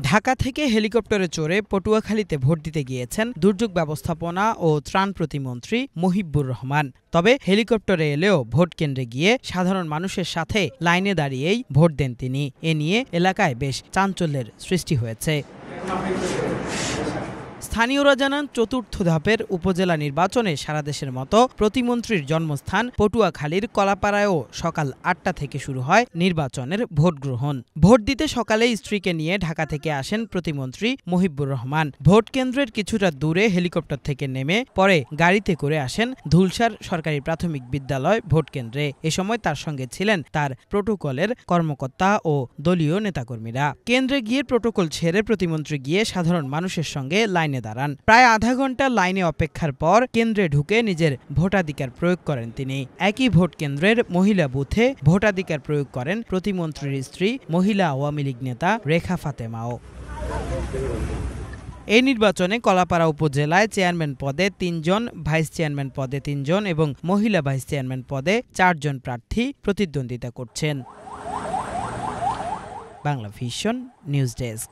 ঢাকা থেকে হেলিকপ্টারে চড়ে পটুয়াখালীতে ভোট দিতে গিয়েছেন দুর্যোগ ব্যবস্থাপনা ও ত্রাণ প্রতিমন্ত্রী মহিবুর রহমান। তবে হেলিকপ্টারে এলেও ভোট কেন্দ্রে গিয়ে সাধারণ মানুষের সাথে লাইনে দাঁড়িয়েই ভোট দেন তিনি। এ নিয়ে এলাকায় বেশ চাঞ্চল্যের সৃষ্টি হয়েছে। স্থানীয়রা জানান, চতুর্থ ধাপের উপজেলা নির্বাচনে সারা দেশের মতো প্রতিমন্ত্রীর জন্মস্থান পটুয়াখালীর কলাপাড়ায়ও সকাল ৮টা থেকে শুরু হয় নির্বাচনের ভোট গ্রহণ। ভোট দিতে সকালে স্ত্রীকে নিয়ে ঢাকা থেকে আসেন প্রতিমন্ত্রী মহিবুর রহমান। ভোট কেন্দ্রের কিছুটা দূরে হেলিকপ্টার থেকে নেমে পরে গাড়িতে করে আসেন ধুলসার সরকারি প্রাথমিক বিদ্যালয় ভোট কেন্দ্রে। এ সময় তার সঙ্গে ছিলেন তার প্রোটোকলের কর্মকর্তা ও দলীয় নেতাকর্মীরা। কেন্দ্রে গিয়ে প্রোটোকল ছেড়ে প্রতিমন্ত্রী গিয়ে সাধারণ মানুষের সঙ্গে লাইনে দাঁড়ান। প্রায় আধা ঘন্টা লাইনে অপেক্ষার পর কেন্দ্রে ঢুকে নিজের ভোটাধিকার প্রয়োগ করেন তিনি। একই ভোট কেন্দ্রের মহিলা বুথে ভোটাধিকার প্রয়োগ করেন প্রতিমন্ত্রীর স্ত্রী মহিলা আওয়ামী লীগ নেতা রেখা ফাতেমাও। এই নির্বাচনে কলাপাড়া উপজেলায় চেয়ারম্যান পদে ৩ জন, ভাইস চেয়ারম্যান পদে ৩ জন এবং মহিলা ভাইস চেয়ারম্যান পদে ৪ জন প্রার্থী প্রতিদ্বন্দ্বিতা করছেন। Bangla vision news desk.